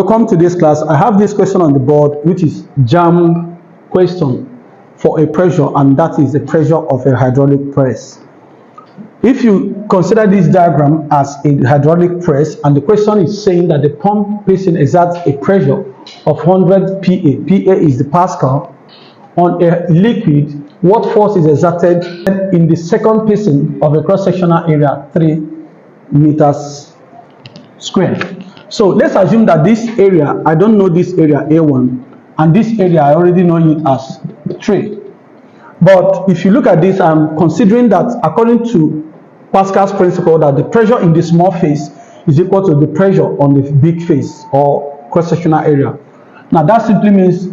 Welcome to this class. I have this question on the board, which is Jamb question for a pressure, and that is the pressure of a hydraulic press. If you consider this diagram as a hydraulic press, and the question is saying that the pump piston exerts a pressure of 100 PA, PA is the Pascal, on a liquid, what force is exerted in the second piston of a cross-sectional area 3 meters squared? So let's assume that this area, I don't know this area A1, and this area I already know it as 3. But if you look at this, I'm considering that according to Pascal's principle, that the pressure in the small face is equal to the pressure on the big face or cross-sectional area. Now that simply means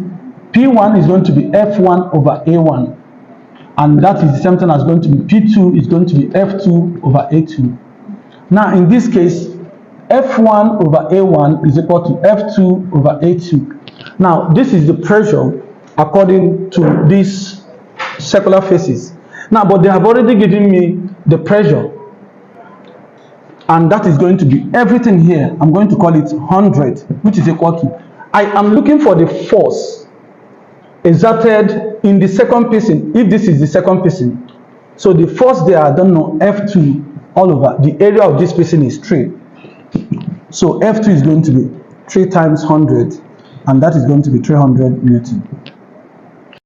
P1 is going to be F1 over A1, and that is the same thing as going to be P2 is going to be F2 over A2. Now in this case, F1 over A1 is equal to F2 over A2. Now this is the pressure according to these circular faces. Now, but they have already given me the pressure, and that is going to be everything here. I'm going to call it 100, which is equal to, I am looking for the force exerted in the second piston, if this is the second piston. So the force there, I don't know, F2 all over. The area of this piston is 3. So F2 is going to be 3 times 100, and that is going to be 300 Newton.